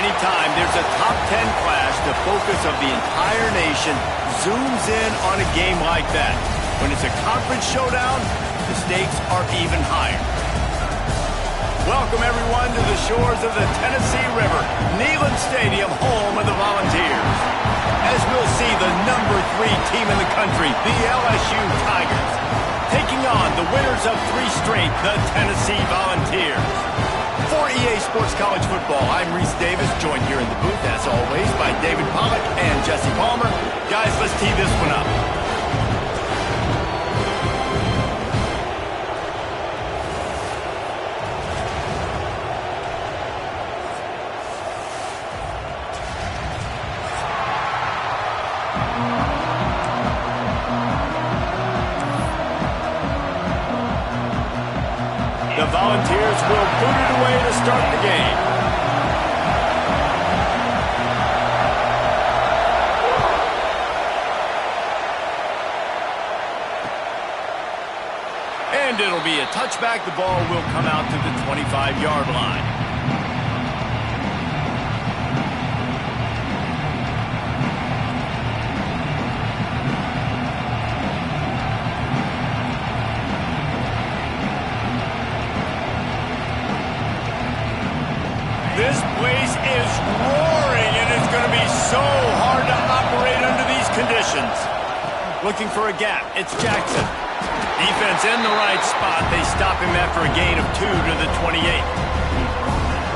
Anytime there's a top 10 clash, the focus of the entire nation zooms in on a game like that. When it's a conference showdown, the stakes are even higher. Welcome, everyone, to the shores of the Tennessee River, Neyland Stadium, home of the Volunteers. As we'll see the number 3 team in the country, the LSU Tigers, taking on the winners of 3 straight, the Tennessee Volunteers. For EA Sports College Football, I'm Reese Davis, joined here in the booth, as always, by David Pollack and Jesse Palmer. Guys, let's tee this one up. The Volunteers will boot it away to start the game. And it'll be a touchback. The ball will come out to the 25-yard line. This place is roaring, and it's going to be so hard to operate under these conditions. Looking for a gap. It's Jackson. Defense in the right spot. They stop him after a gain of 2 to the 28.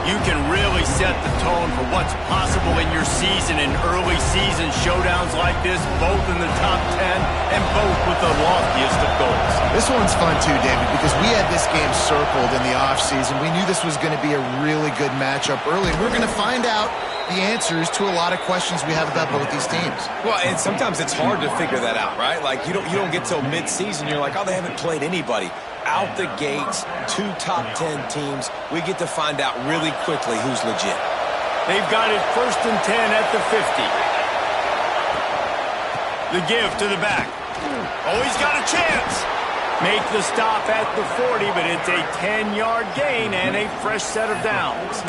You can really set the tone for what's possible in your season in early season showdowns like this, both in the top 10 and both with the loftiest of goals. This one's fun too, David, because we had this game circled in the offseason. We knew this was going to be a really good matchup early. We're going to find out the answers to a lot of questions we have about both these teams. Well, and sometimes it's hard to figure that out, right? Like, you don't get till mid-season, you're like, oh, they haven't played anybody. Out the gates, 2 top 10 teams, we get to find out really quickly who's legit. They've got it 1st and 10 at the 50. The give to the back. Oh, he's got a chance. Make the stop at the 40, but it's a 10-yard gain and a fresh set of downs.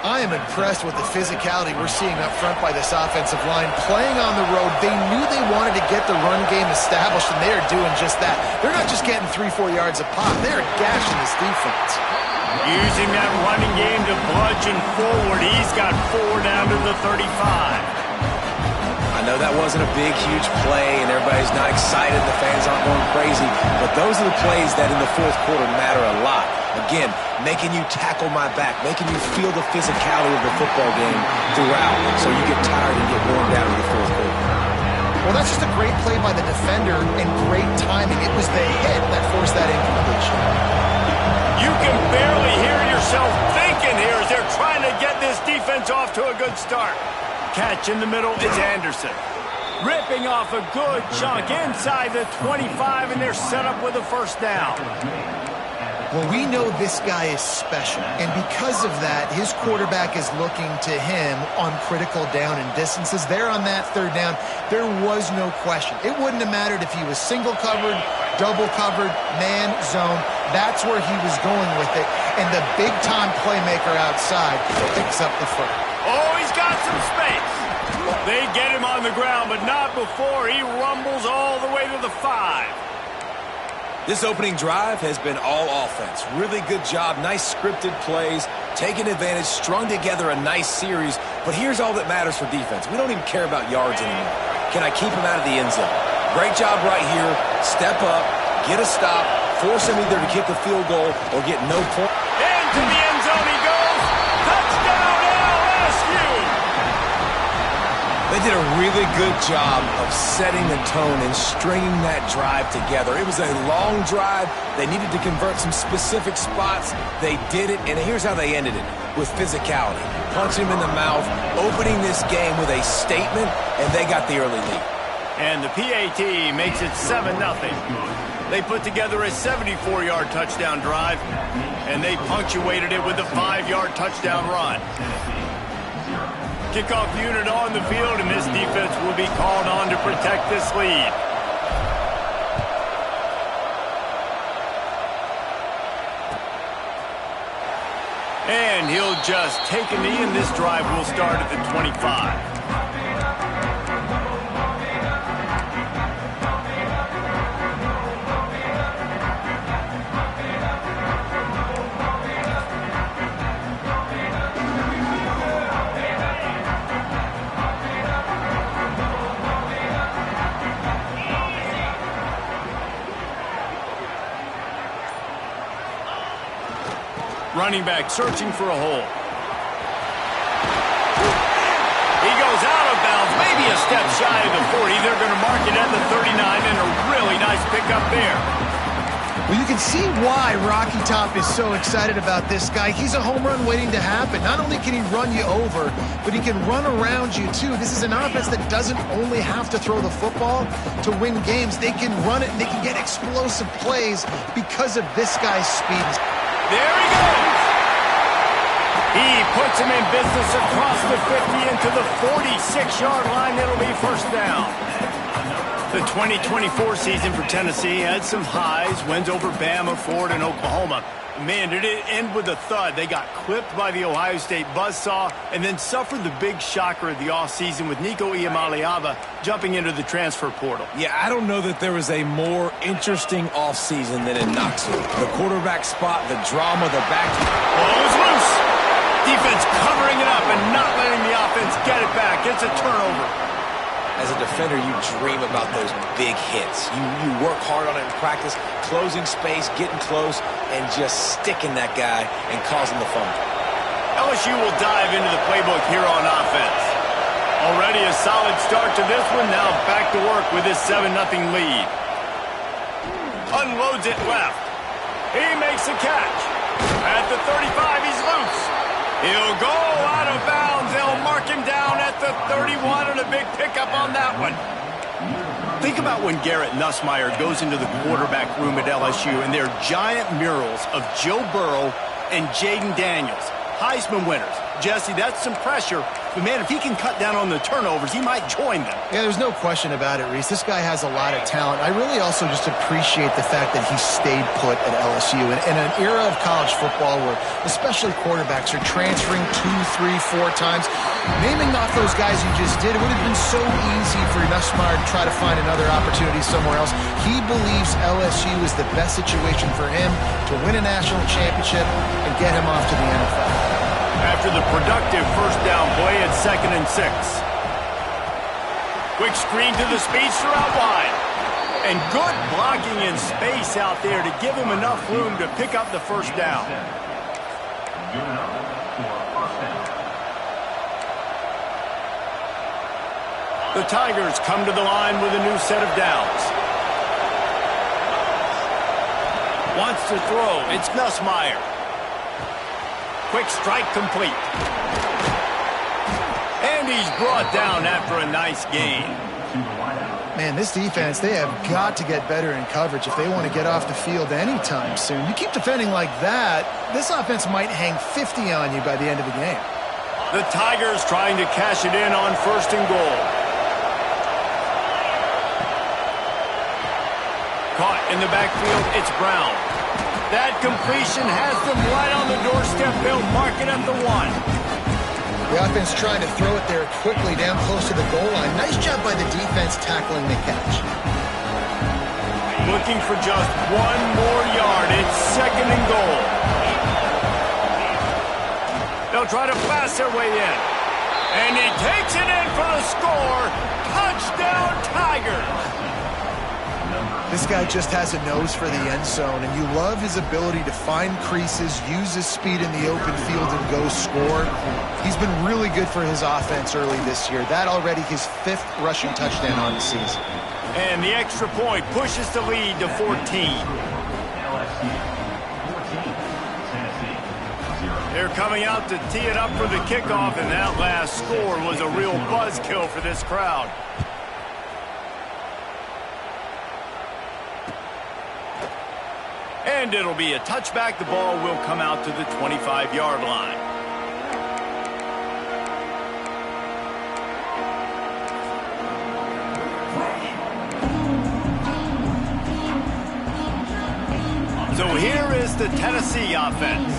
I am impressed with the physicality we're seeing up front by this offensive line. Playing on the road, they knew they wanted to get the run game established, and they are doing just that. They're not just getting 3-4 yards a pop. They're gashing this defense. Using that running game to bludgeon forward. He's got 4 down to the 35. I know that wasn't a big, huge play, and everybody's not excited. The fans aren't going crazy. But those are the plays that in the fourth quarter matter a lot. Again, making you tackle my back, making you feel the physicality of the football game throughout, so you get tired and get worn down in the fourth quarter. Well, that's just a great play by the defender and great timing. It was the hit that forced that incompletion. You can barely hear yourself thinking here as they're trying to get this defense off to a good start. Catch in the middle is Anderson. Ripping off a good chunk inside the 25, and they're set up with a first down. Well, we know this guy is special, and because of that, his quarterback is looking to him on critical down and distances. There on that 3rd down, there was no question. It wouldn't have mattered if he was single covered, double covered, man, zone. That's where he was going with it, and the big-time playmaker outside picks up the foot. Oh, he's got some space. They get him on the ground, but not before he rumbles all the way to the 5. This opening drive has been all offense. Really good job, nice scripted plays, taking advantage, strung together a nice series. But here's all that matters for defense. We don't even care about yards anymore. Can I keep him out of the end zone? Great job right here. Step up, get a stop, force him either to kick a field goal or get no point. Into the end zone he goes. Touchdown LSU! They did a really good job of setting the tone and stringing that drive together. It was a long drive. They needed to convert some specific spots. They did it, and here's how they ended it, with physicality. Punching him in the mouth, opening this game with a statement, and they got the early lead. And the PAT makes it 7-0. They put together a 74-yard touchdown drive, and they punctuated it with a 5-yard touchdown run. Kickoff unit on the field, and this defense will be called on to protect this lead. And he'll just take a knee, and this drive will start at the 25. Running back searching for a hole. He goes out of bounds, maybe a step shy of the 40. They're going to mark it at the 39, and a really nice pickup there. Well, you can see why Rocky Top is so excited about this guy. He's a home run waiting to happen. Not only can he run you over, but he can run around you, too. This is an offense that doesn't only have to throw the football to win games. They can run it, and they can get explosive plays because of this guy's speed. There he goes. He puts him in business across the 50 into the 46-yard line. It'll be first down. The 2024 season for Tennessee had some highs, wins over Bama, Ford, and Oklahoma. Man, did it end with a thud. They got clipped by the Ohio State buzzsaw and then suffered the big shocker of the offseason with Nico Iamaleava jumping into the transfer portal. Yeah, I don't know that there was a more interesting offseason than in Knoxville. The quarterback spot, the drama, the back. Ball is loose. Defense covering it up and not letting the offense get it back. It's a turnover. As a defender, you dream about those big hits. You work hard on it in practice, closing space, getting close, and just sticking that guy and causing the fumble. LSU will dive into the playbook here on offense. Already a solid start to this one. Now back to work with his 7-0 lead. Unloads it left. He makes a catch. At the 35, he's loose. He'll go out of bounds. They'll mark him down at the 31, and a big pickup on that one. Think about when Garrett Nussmeier goes into the quarterback room at LSU, and there are giant murals of Joe Burrow and Jaden Daniels, Heisman winners. Jesse, that's some pressure. But, man, if he can cut down on the turnovers, he might join them. Yeah, there's no question about it, Reese. This guy has a lot of talent. I really also just appreciate the fact that he stayed put at LSU. In an era of college football where especially quarterbacks are transferring 2, 3, 4 times, naming off those guys you just did, it would have been so easy for Nussmeier to try to find another opportunity somewhere else. He believes LSU is the best situation for him to win a national championship and get him off to the NFL. After the productive first down play at 2nd and 6. Quick screen to the speedster out wide. And good blocking in space out there to give him enough room to pick up the first down. The Tigers come to the line with a new set of downs. Wants to throw. It's Nussmeier. Quick strike complete. And he's brought down after a nice gain. Man, this defense, they have got to get better in coverage if they want to get off the field anytime soon. You keep defending like that, this offense might hang 50 on you by the end of the game. The Tigers trying to cash it in on 1st and goal. Caught in the backfield, it's Brown. That completion has them right on the doorstep. They'll mark it at the 1. The offense trying to throw it there quickly down close to the goal line. Nice job by the defense tackling the catch. Looking for just 1 more yard. It's 2nd and goal. They'll try to pass their way in. And he takes it in for the score. Touchdown, Tigers. This guy just has a nose for the end zone, and you love his ability to find creases, use his speed in the open field, and go score. He's been really good for his offense early this year. That already his 5th rushing touchdown on the season. And the extra point pushes the lead to 14. They're coming out to tee it up for the kickoff, and that last score was a real buzzkill for this crowd. And it'll be a touchback. The ball will come out to the 25-yard line. So here is the Tennessee offense.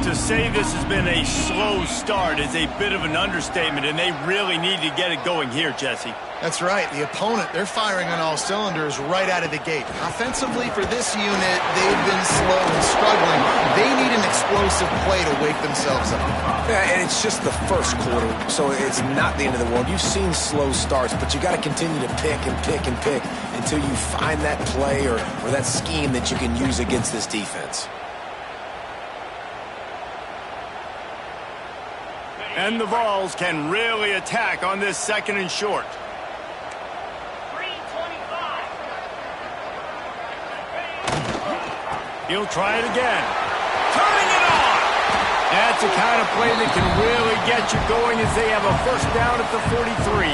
To say this has been a slow start is a bit of an understatement, and they really need to get it going here, Jesse. That's right. The opponent, they're firing on all cylinders right out of the gate. Offensively, for this unit, they've been slow and struggling. They need an explosive play to wake themselves up. Yeah, and it's just the first quarter, so it's not the end of the world. You've seen slow starts, but you got to continue to pick and pick and pick until you find that play or that scheme that you can use against this defense. And the Vols can really attack on this 2nd and short. He'll try it again. Turning it on! That's the kind of play that can really get you going as they have a first down at the 43.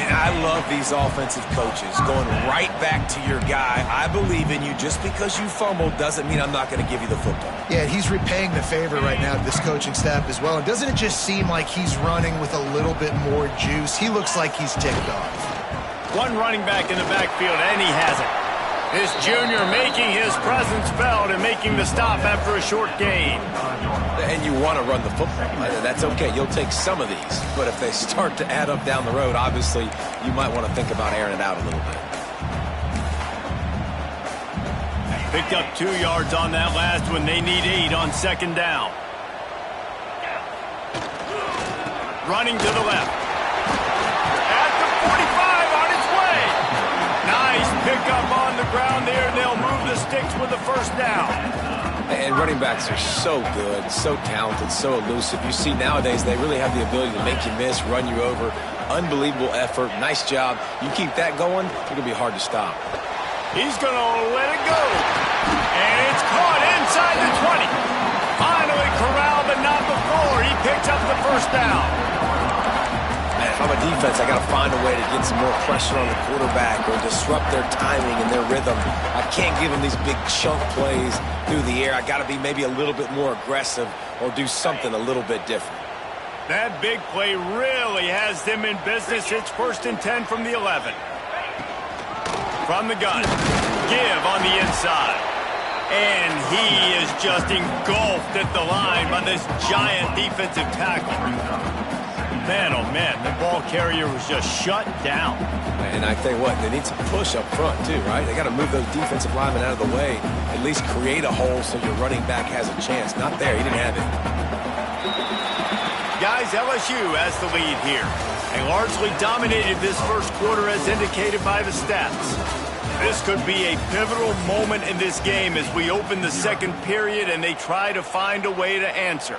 And I love these offensive coaches going right back to your guy. I believe in you. Just because you fumbled doesn't mean I'm not going to give you the football. Yeah, he's repaying the favor right now to this coaching staff as well. And doesn't it just seem like he's running with a little bit more juice? He looks like he's ticked off. One running back in the backfield, and he has it. This junior making his presence felt and making the stop after a short gain. And you want to run the football. That's okay. You'll take some of these. But if they start to add up down the road, obviously, you might want to think about airing it out a little bit. Picked up 2 yards on that last one. They need 8 on 2nd down. Running to the left. At the 45 on its way. Nice pickup on the ground there, and they'll move the sticks with the first down. And running backs are so good, so talented, so elusive. You see nowadays they really have the ability to make you miss, run you over. Unbelievable effort. Nice job. You keep that going, it's going to be hard to stop. He's going to let it go. And it's caught inside the 20. Finally corralled, but not before. He picks up the first down. Man, if I'm a defense, I got to find a way to get some more pressure on the quarterback or disrupt their timing and their rhythm. I can't give them these big chunk plays through the air. I got to be maybe a little bit more aggressive or do something a little bit different. That big play really has them in business. It's 1st and 10 from the 11. From the gun. Give on the inside. And he is just engulfed at the line by this giant defensive tackle. Man, oh man, the ball carrier was just shut down. And I tell you what, they need some push up front too, right? They got to move those defensive linemen out of the way, at least create a hole so your running back has a chance. Not there, he didn't have it. Guys, LSU has the lead here. They largely dominated this first quarter as indicated by the stats. This could be a pivotal moment in this game as we open the 2nd period and they try to find a way to answer.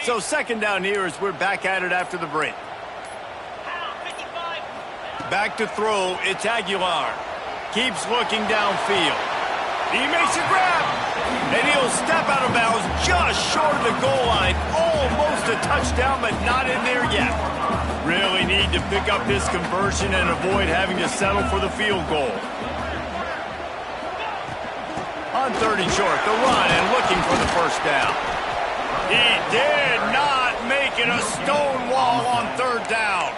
So 2nd down here as we're back at it after the break. Back to throw, it's Aguilar. Keeps looking downfield. He makes a grab. And he'll step out of bounds just short of the goal line. Almost a touchdown, but not in there yet. Really need to pick up this conversion and avoid having to settle for the field goal. On 3rd and short, the run and looking for the first down. He did not make it a stone wall on 3rd down.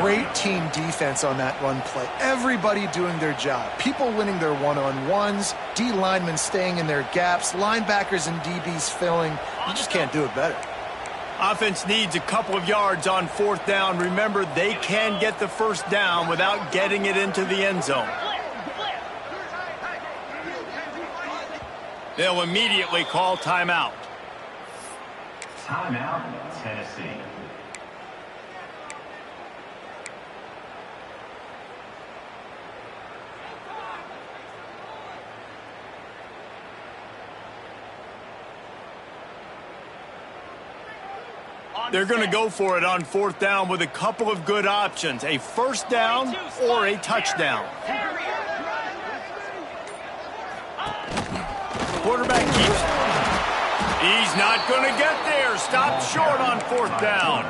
Great team defense on that run play. Everybody doing their job. People winning their one-on-ones, D linemen staying in their gaps, linebackers and DBs filling. You just can't do it better. Offense needs a couple of yards on 4th down. Remember, they can get the first down without getting it into the end zone. They'll immediately call timeout. Timeout, Tennessee. They're going to go for it on 4th down with a couple of good options. A first down or a touchdown. Quarterback keeps it. He's not going to get there. Stopped short on 4th down.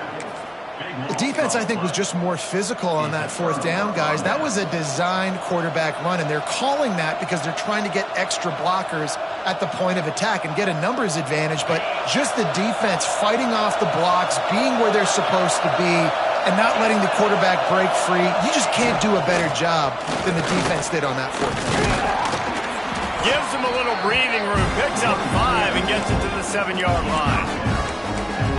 The defense, I think, was just more physical on that 4th down, guys. That was a designed quarterback run, and they're calling that because they're trying to get extra blockers at the point of attack and get a numbers advantage, but just the defense fighting off the blocks, being where they're supposed to be, and not letting the quarterback break free. You just can't do a better job than the defense did on that fourth down. Gives him a little breathing room, picks up 5 and gets it to the 7-yard line.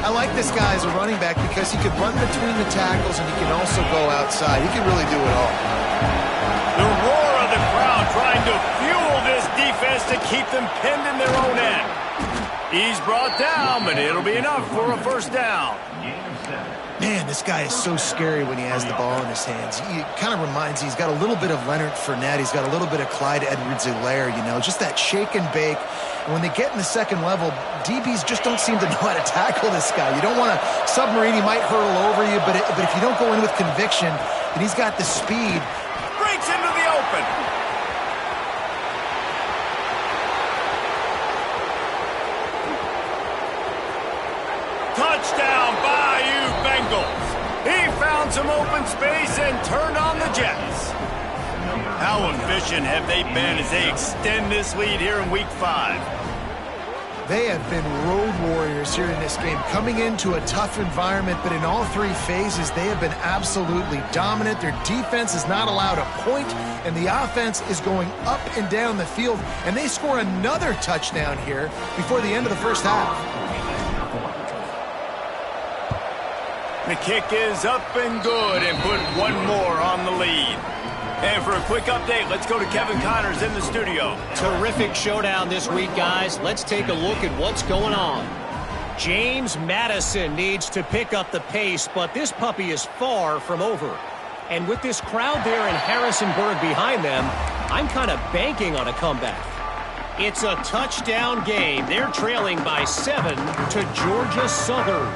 I like this guy as a running back because he could run between the tackles and he can also go outside. He can really do it all. The roar of the crowd trying to fuel this defense to keep them pinned in their own end. He's brought down, but it'll be enough for a first down. Man, this guy is so scary when he has the ball in his hands. He kind of reminds me, he's got a little bit of Leonard Fournette. He's got a little bit of Clyde Edwards-Helaire, you know, just that shake and bake. And when they get in the second level, DBs just don't seem to know how to tackle this guy. You don't want to submarine. He might hurtle over you, but if you don't go in with conviction, and he's got the speed. Breaks into the open. Touchdown, Bayou Bengals. He found some open space and turned on the Jets. How efficient have they been as they extend this lead here in Week 5? They have been road warriors here in this game, coming into a tough environment, but in all 3 phases, they have been absolutely dominant. Their defense is not allowed a point, and the offense is going up and down the field, and they score another touchdown here before the end of the first half. The kick is up and good and put one more on the lead. And for a quick update, let's go to Kevin Connors in the studio. Terrific showdown this week, guys. Let's take a look at what's going on. James Madison needs to pick up the pace, but this puppy is far from over. And with this crowd there in Harrisonburg behind them, I'm kind of banking on a comeback. It's a touchdown game. They're trailing by 7 to Georgia Southern.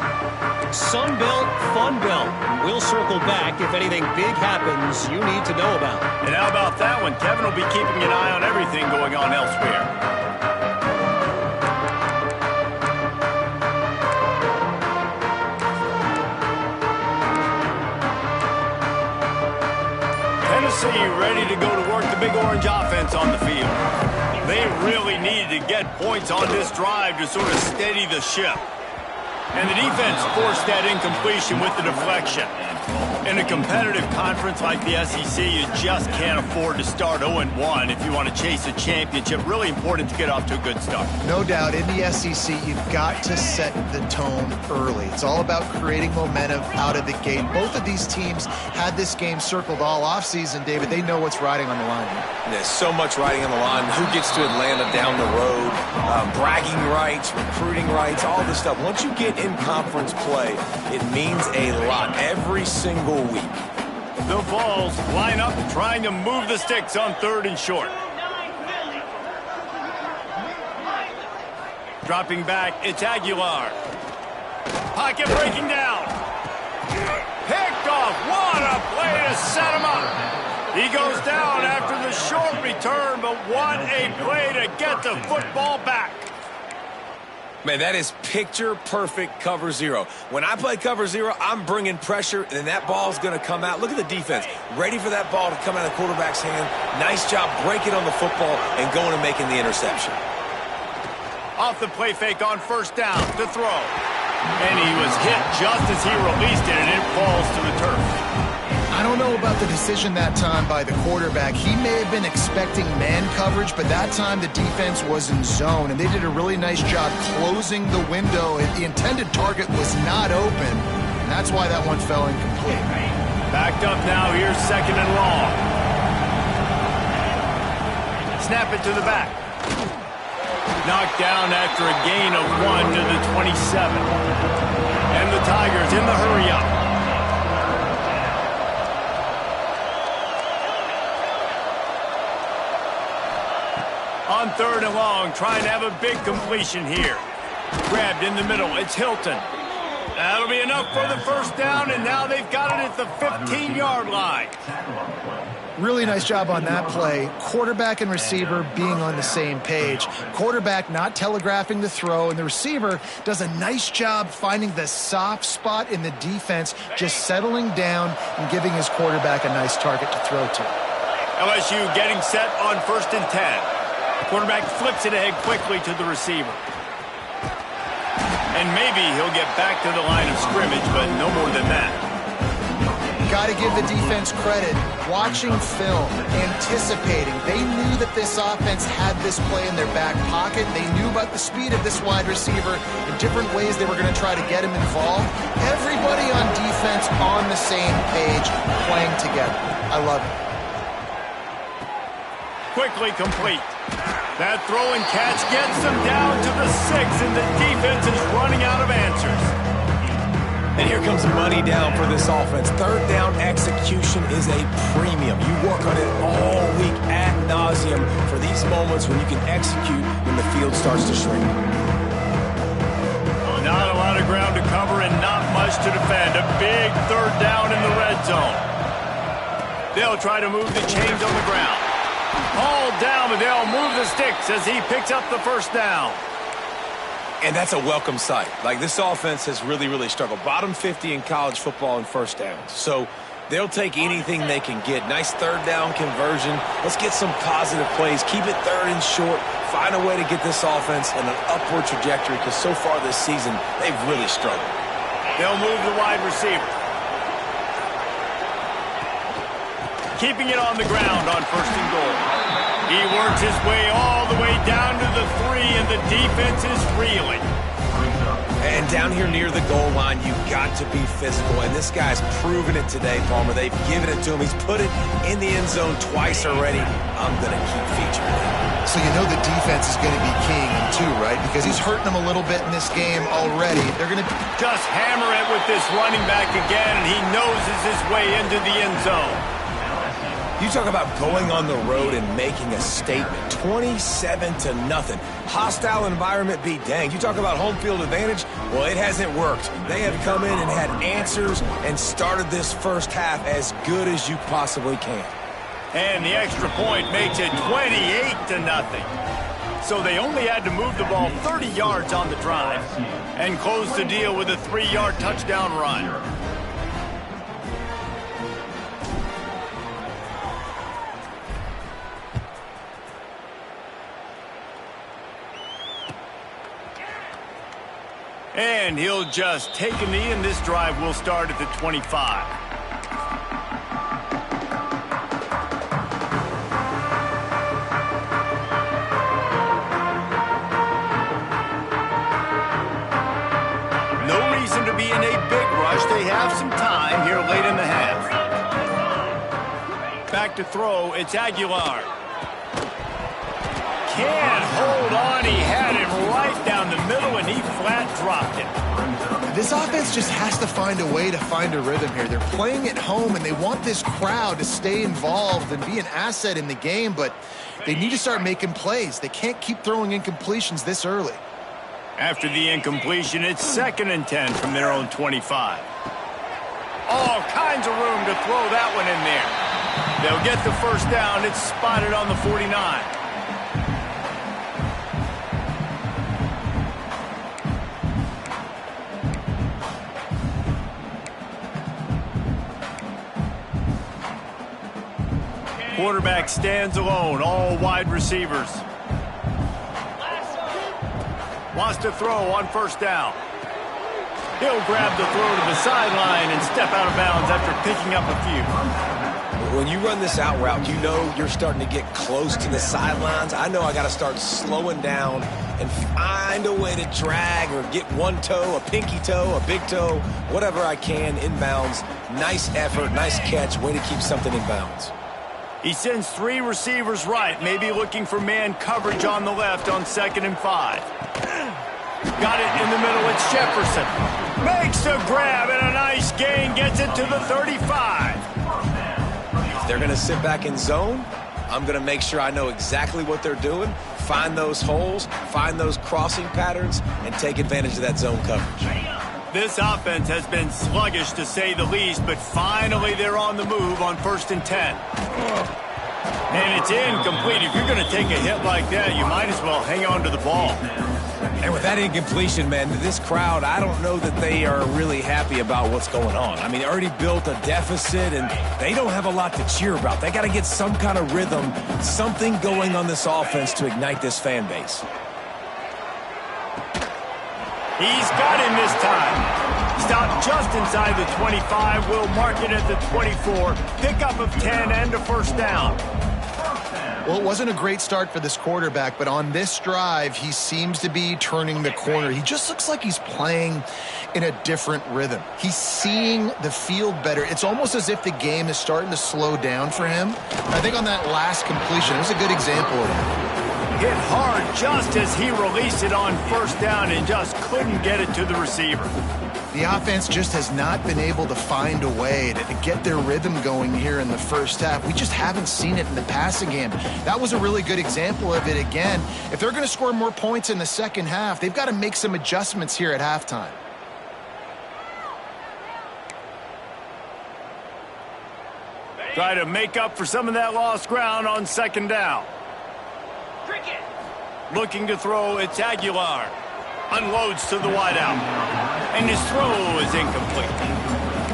Sunbelt, Funbelt. We'll circle back if anything big happens you need to know about. And how about that one? Kevin will be keeping an eye on everything going on elsewhere. Tennessee ready to go to work the Big Orange offense on the field. They really needed to get points on this drive to sort of steady the ship. And the defense forced that incompletion with the deflection. In a competitive conference like the SEC, you just can't afford to start 0-1 if you want to chase a championship. Really important to get off to a good start. No doubt, in the SEC, you've got to set the tone early. It's all about creating momentum out of the gate. Both of these teams had this game circled all offseason, David. They know what's riding on the line here. There's so much riding on the line. Who gets to Atlanta down the road? Bragging rights, recruiting rights, all this stuff. Once you get in conference play, it means a lot every single week. The Vols line up trying to move the sticks on 3rd and short. Dropping back, it's Aguilar. Pocket breaking down. Picked off. What a play to set him up. He goes down after the short return, but what a play to get the football back. Man, that is picture-perfect cover zero. When I play cover zero, I'm bringing pressure, and that ball's going to come out. Look at the defense. Ready for that ball to come out of the quarterback's hand. Nice job breaking on the football and going and making the interception. Off the play fake on 1st down to throw. And he was hit just as he released it, and it falls to the turf. I don't know about the decision that time by the quarterback. He may have been expecting man coverage, but that time the defense was in zone, and they did a really nice job closing the window. The intended target was not open, and that's why that one fell incomplete. Backed up now, here's 2nd and long. Snap it to the back. Knocked down after a gain of 1 to the 27. And the Tigers in the hurry-up. On 3rd and long, trying to have a big completion here. Grabbed in the middle, it's Hilton. That'll be enough for the 1st down, and now they've got it at the 15-yard line. Really nice job on that play. Quarterback and receiver being on the same page. Quarterback not telegraphing the throw, and the receiver does a nice job finding the soft spot in the defense, just settling down and giving his quarterback a nice target to throw to. LSU getting set on 1st and 10. Quarterback flips it ahead quickly to the receiver. And maybe he'll get back to the line of scrimmage, but no more than that. Got to give the defense credit. Watching film, anticipating. They knew that this offense had this play in their back pocket. They knew about the speed of this wide receiver in different ways they were going to try to get him involved. Everybody on defense on the same page, playing together. I love it. Quickly complete. That throw and catch gets them down to the 6, and the defense is running out of answers. And here comes money down for this offense. Third down execution is a premium. You work on it all week ad nauseum for these moments when you can execute when the field starts to shrink. Not a lot of ground to cover and not much to defend. A big third down in the red zone. They'll try to move the chains on the ground. All down, but they'll move the sticks as he picks up the first down. And that's a welcome sight. Like, this offense has really, really struggled. Bottom 50 in college football in first downs. So they'll take anything they can get. Nice third down conversion. Let's get some positive plays. Keep it third and short. Find a way to get this offense in an upward trajectory, because so far this season, they've really struggled. They'll move the wide receiver. Keeping it on the ground on first and goal. He works his way all the way down to the 3, and the defense is reeling. And down here near the goal line, you've got to be physical. And this guy's proven it today, Palmer. They've given it to him. He's put it in the end zone twice already. I'm going to keep featuring it. So you know the defense is going to be keying him too, right? Because he's hurting them a little bit in this game already. They're going to just hammer it with this running back again, and he noses his way into the end zone. You talk about going on the road and making a statement. 27-0. Hostile environment be danged. You talk about home field advantage. Well, it hasn't worked. They have come in and had answers and started this first half as good as you possibly can. And the extra point makes it 28-0. So they only had to move the ball 30 yards on the drive and close the deal with a 3-yard touchdown run. And he'll just take a knee, and this drive will start at the 25. No reason to be in a big rush. They have some time here late in the half. Back to throw, it's Aguilar. Can't hold on. He had it right down the middle, and he flat dropped it. This offense just has to find a way to find a rhythm here. They're playing at home, and they want this crowd to stay involved and be an asset in the game, but they need to start making plays. They can't keep throwing incompletions this early. After the incompletion, it's 2nd and 10 from their own 25. All kinds of room to throw that one in there. They'll get the first down. It's spotted on the 49. Quarterback stands alone, all wide receivers. Wants to throw on first down. He'll grab the throw to the sideline and step out of bounds after picking up a few. When you run this out route, you know you're starting to get close to the sidelines. I know I got to start slowing down and find a way to drag or get one toe, a pinky toe, a big toe, whatever I can inbounds. Nice effort, nice catch, way to keep something in bounds. He sends 3 receivers right, maybe looking for man coverage on the left on 2nd and 5. Got it in the middle, it's Jefferson. Makes the grab and a nice gain, gets it to the 35. If they're going to sit back in zone, I'm going to make sure I know exactly what they're doing, find those holes, find those crossing patterns, and take advantage of that zone coverage. This offense has been sluggish, to say the least, but finally they're on the move on 1st and 10. And it's incomplete. If you're going to take a hit like that, you might as well hang on to the ball. And with that incompletion, man, this crowd, I don't know that they are really happy about what's going on. I mean, they already built a deficit, and they don't have a lot to cheer about. They got to get some kind of rhythm, something going on this offense to ignite this fan base. He's got him this time. Stopped just inside the 25. Will mark it at the 24. Pickup of 10 and a first down. Well, it wasn't a great start for this quarterback, but on this drive, he seems to be turning the corner. He just looks like he's playing in a different rhythm. He's seeing the field better. It's almost as if the game is starting to slow down for him. I think on that last completion, it was a good example of that. Hit hard just as he released it on first down and just couldn't get it to the receiver. The offense just has not been able to find a way to get their rhythm going here in the first half. We just haven't seen it in the passing game. That was a really good example of it again. If they're going to score more points in the second half, they've got to make some adjustments here at halftime. Try to make up for some of that lost ground on second down. Looking to throw, it's Aguilar. Unloads to the wideout. And his throw is incomplete.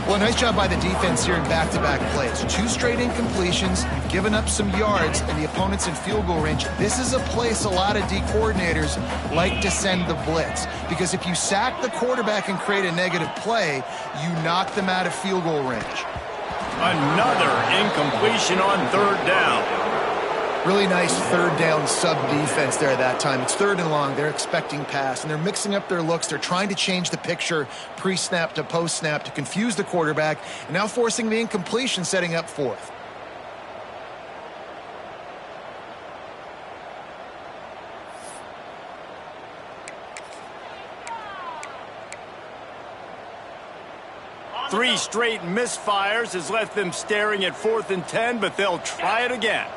Well, nice job by the defense here in back-to-back plays. 2 straight incompletions, you've given up some yards, and the opponent's in field goal range. This is a place a lot of D coordinators like to send the blitz, because if you sack the quarterback and create a negative play, you knock them out of field goal range. Another incompletion on third down. Really nice third down sub-defense there at that time. It's third and long. They're expecting pass, and they're mixing up their looks. They're trying to change the picture pre-snap to post-snap to confuse the quarterback, and now forcing the incompletion, setting up fourth. Three straight misfires has left them staring at 4th and 10, but they'll try it again.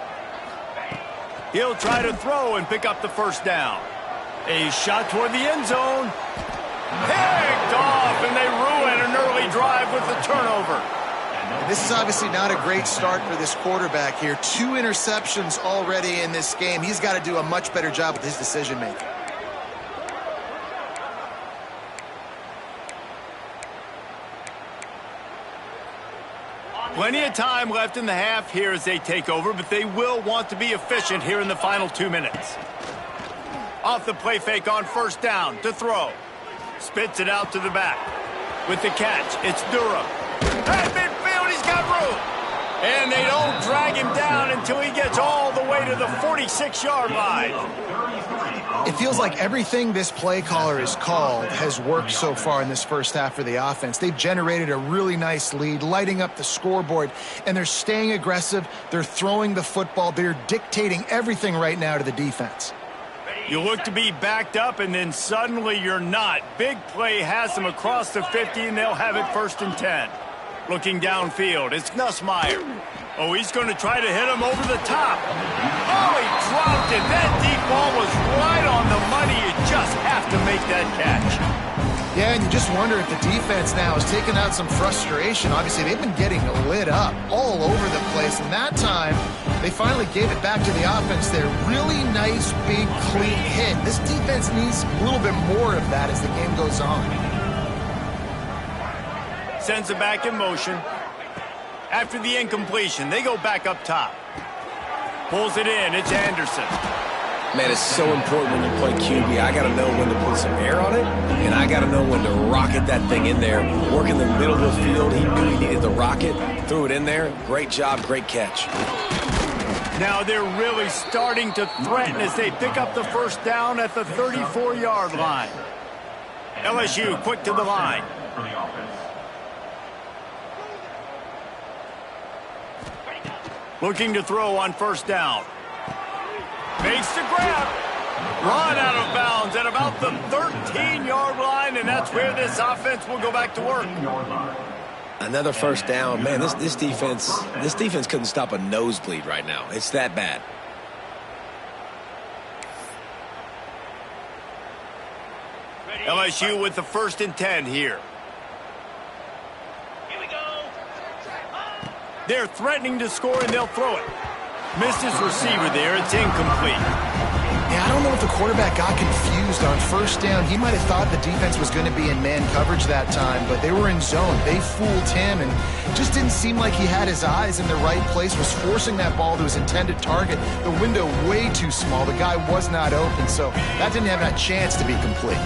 He'll try to throw and pick up the first down. A shot toward the end zone. Picked off, and they ruin an early drive with the turnover. This is obviously not a great start for this quarterback here. 2 interceptions already in this game. He's got to do a much better job with his decision-making. Plenty of time left in the half here as they take over, but they will want to be efficient here in the final 2 minutes. Off the play fake on first down to throw. Spits it out to the back. With the catch, it's Durham. At midfield, he's got room. And they don't drag him down until he gets all the way to the 46-yard line. It feels like everything this play caller has called has worked so far in this first half for the offense. They've generated a really nice lead, lighting up the scoreboard, and they're staying aggressive. They're throwing the football. They're dictating everything right now to the defense. You look to be backed up, and then suddenly you're not. Big play has them across the 50, and they'll have it 1st and 10. Looking downfield, it's Nussmeier. Oh, he's going to try to hit him over the top. Oh, he dropped it. That deep ball was right on the money. You just have to make that catch. Yeah, and you just wonder if the defense now is taking out some frustration. Obviously, they've been getting lit up all over the place, and that time they finally gave it back to the offense there. Really nice, big, clean hit. This defense needs a little bit more of that as the game goes on. Sends it back in motion. After the incompletion, they go back up top. Pulls it in. It's Anderson. Man, it's so important when you play QB. I got to know when to put some air on it, and I got to know when to rocket that thing in there. Work in the middle of the field. He knew he needed the rocket. Threw it in there. Great job. Great catch. Now they're really starting to threaten as they pick up the first down at the 34-yard line. LSU quick to the line. Looking to throw on first down. Makes the grab. Run out of bounds at about the 13-yard line, and that's where this offense will go back to work. Another first down. Man, this defense couldn't stop a nosebleed right now. It's that bad. LSU with the 1st and 10 here. They're threatening to score, and they'll throw it. Missed his receiver there. It's incomplete. Yeah, I don't know if the quarterback got confused on first down. He might have thought the defense was going to be in man coverage that time, but they were in zone. They fooled him and just didn't seem like he had his eyes in the right place, was forcing that ball to his intended target. The window way too small. The guy was not open, so that didn't have a chance to be complete.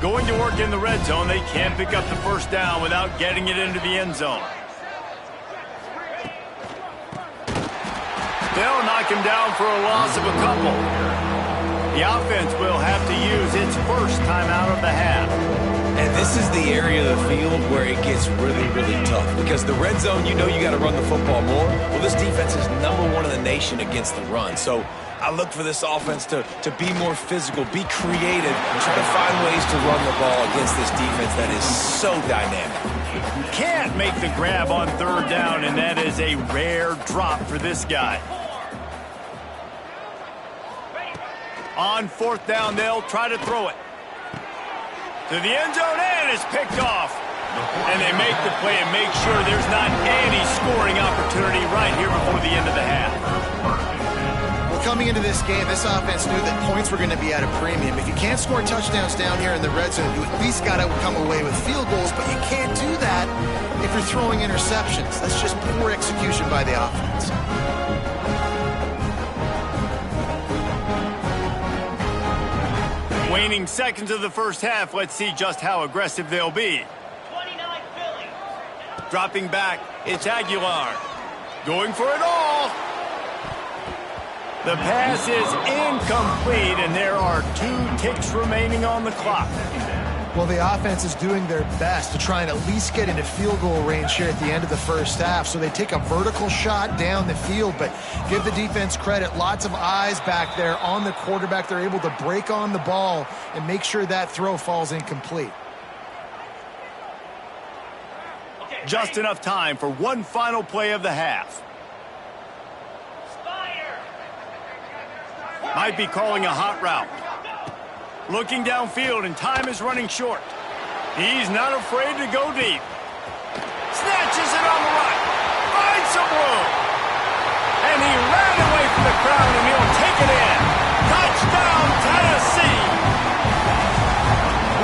Going to work in the red zone, they can't pick up the first down without getting it into the end zone. They'll knock him down for a loss of a couple. The offense will have to use its first timeout of the half. And this is the area of the field where it gets really, really tough. Because the red zone, you know you got to run the football more. Well, this defense is #1 in the nation against the run. So I look for this offense to be more physical, be creative, try to find ways to run the ball against this defense that is so dynamic. Can't make the grab on third down, and that is a rare drop for this guy. On fourth down, they'll try to throw it to the end zone, and it's picked off. And they make the play and make sure there's not any scoring opportunity right here before the end of the half. Well, coming into this game, this offense knew that points were going to be at a premium. If you can't score touchdowns down here in the red zone, you at least got to come away with field goals, but you can't do that if you're throwing interceptions. That's just poor execution by the offense. Waning seconds of the first half. Let's see just how aggressive they'll be. 29 Philly. Dropping back, it's Aguilar. Going for it all. The pass is incomplete, and there are 2 ticks remaining on the clock. Well, the offense is doing their best to try and at least get into field goal range here at the end of the first half. So they take a vertical shot down the field, but give the defense credit. Lots of eyes back there on the quarterback. They're able to break on the ball and make sure that throw falls incomplete. Just enough time for one final play of the half. Might be calling a hot route. Looking downfield, and time is running short. He's not afraid to go deep. Snatches it on the right. Finds some room. And he ran away from the crowd, and he'll take it in. Touchdown, Tennessee.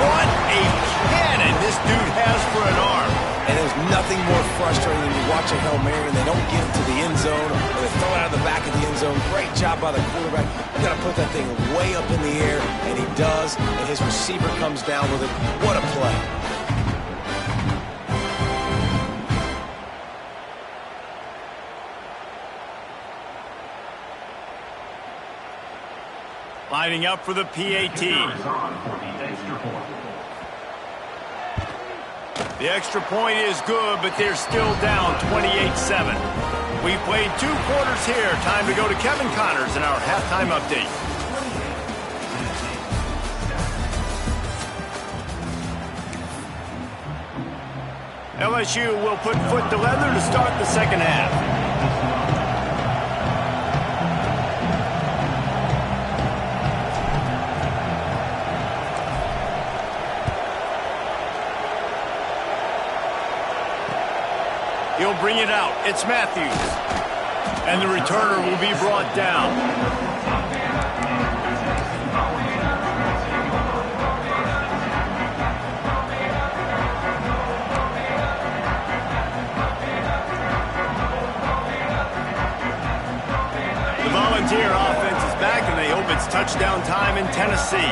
What a cannon this dude has for an arm. And there's nothing more frustrating than you watch a Hail Mary and they don't get it to the end zone, or they throw it out of the back of the end zone. Great job by the quarterback. You got to put that thing way up in the air, and he does, and his receiver comes down with it. What a play. Lining up for the PAT. The extra point is good, but they're still down 28-7. We played 2 quarters here. Time to go to Kevin Connors in our halftime update. LSU will put foot to leather to start the second half. He'll bring it out. It's Matthews. And the returner will be brought down. The Volunteer offense is back, and they hope it's touchdown time in Tennessee.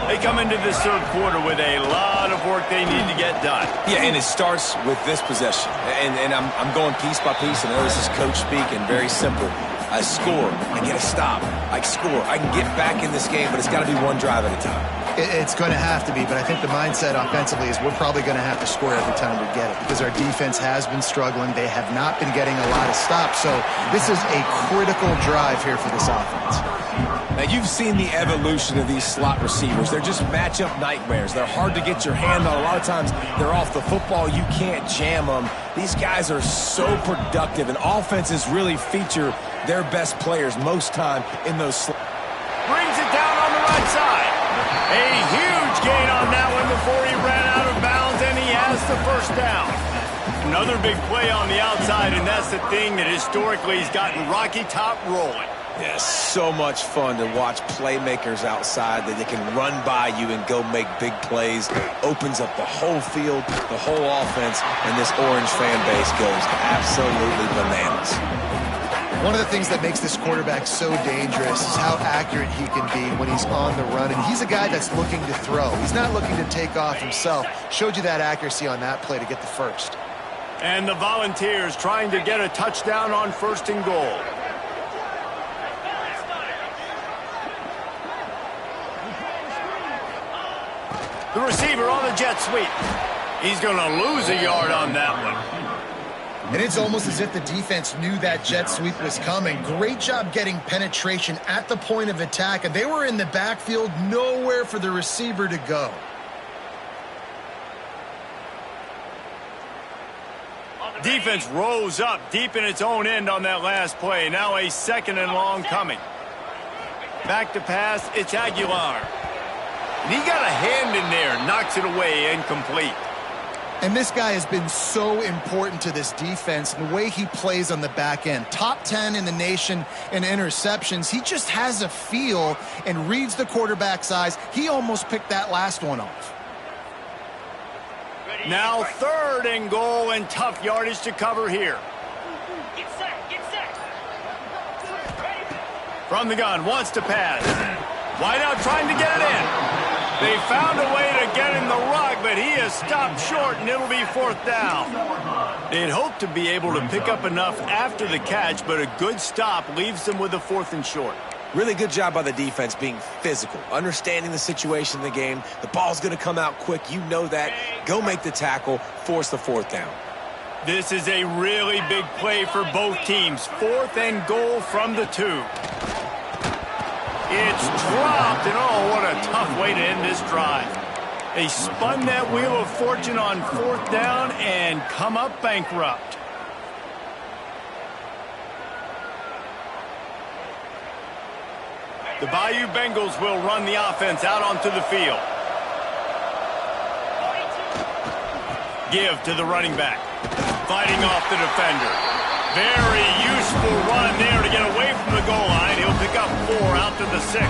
They come into this third quarter with a lot of work they need to get done. Yeah, and it starts with this possession. And I'm going piece by piece. I know this is coach speak and very simple. I score. I get a stop. I score. I can get back in this game, but it's got to be one drive at a time. It's going to have to be, but I think the mindset offensively is we're probably going to have to score every time we get it because our defense has been struggling. They have not been getting a lot of stops, so this is a critical drive here for this offense. Now, you've seen the evolution of these slot receivers. They're just matchup nightmares. They're hard to get your hand on. A lot of times, they're off the football. You can't jam them. These guys are so productive, and offenses really feature their best players most time in those slots. Brings it down on the right side. A huge gain on that one before he ran out of bounds, and he has the first down. Another big play on the outside, and that's the thing that historically has gotten Rocky Top rolling. Yeah, so much fun to watch playmakers outside that they can run by you and go make big plays. Opens up the whole field, the whole offense, and this Orange fan base goes absolutely bananas. One of the things that makes this quarterback so dangerous is how accurate he can be when he's on the run. And he's a guy that's looking to throw. He's not looking to take off himself. Showed you that accuracy on that play to get the first. And the Volunteers trying to get a touchdown on 1st and goal. The receiver on the jet sweep. He's going to lose a yard on that one. And it's almost as if the defense knew that jet sweep was coming. Great job getting penetration at the point of attack, and they were in the backfield, nowhere for the receiver to go. Defense rose up deep in its own end on that last play. Now a 2nd and long coming. Back to pass, it's Aguilar. And he got a hand in there, knocks it away, incomplete. And this guy has been so important to this defense, the way he plays on the back end. Top 10 in the nation in interceptions. He just has a feel and reads the quarterback's eyes. He almost picked that last one off. Now 3rd and goal, and tough yardage to cover here. Get set, get set. From the gun, wants to pass. Wide out trying to get it in. They found a way to get in the rug, but he is stopped short, and it'll be 4th down. They'd hoped to be able to pick up enough after the catch, but a good stop leaves them with a 4th and short. Really good job by the defense being physical, understanding the situation in the game. The ball's going to come out quick. You know that. Go make the tackle, force the 4th down. This is a really big play for both teams. 4th and goal from the 2. It's dropped, and oh, what a tough way to end this drive. They spun that wheel of fortune on 4th down and come up bankrupt. The Bayou Bengals will run the offense out onto the field. Give to the running back. Fighting off the defender. Very useful run there to get away from the goal line. He'll pick up 4 out to the 6.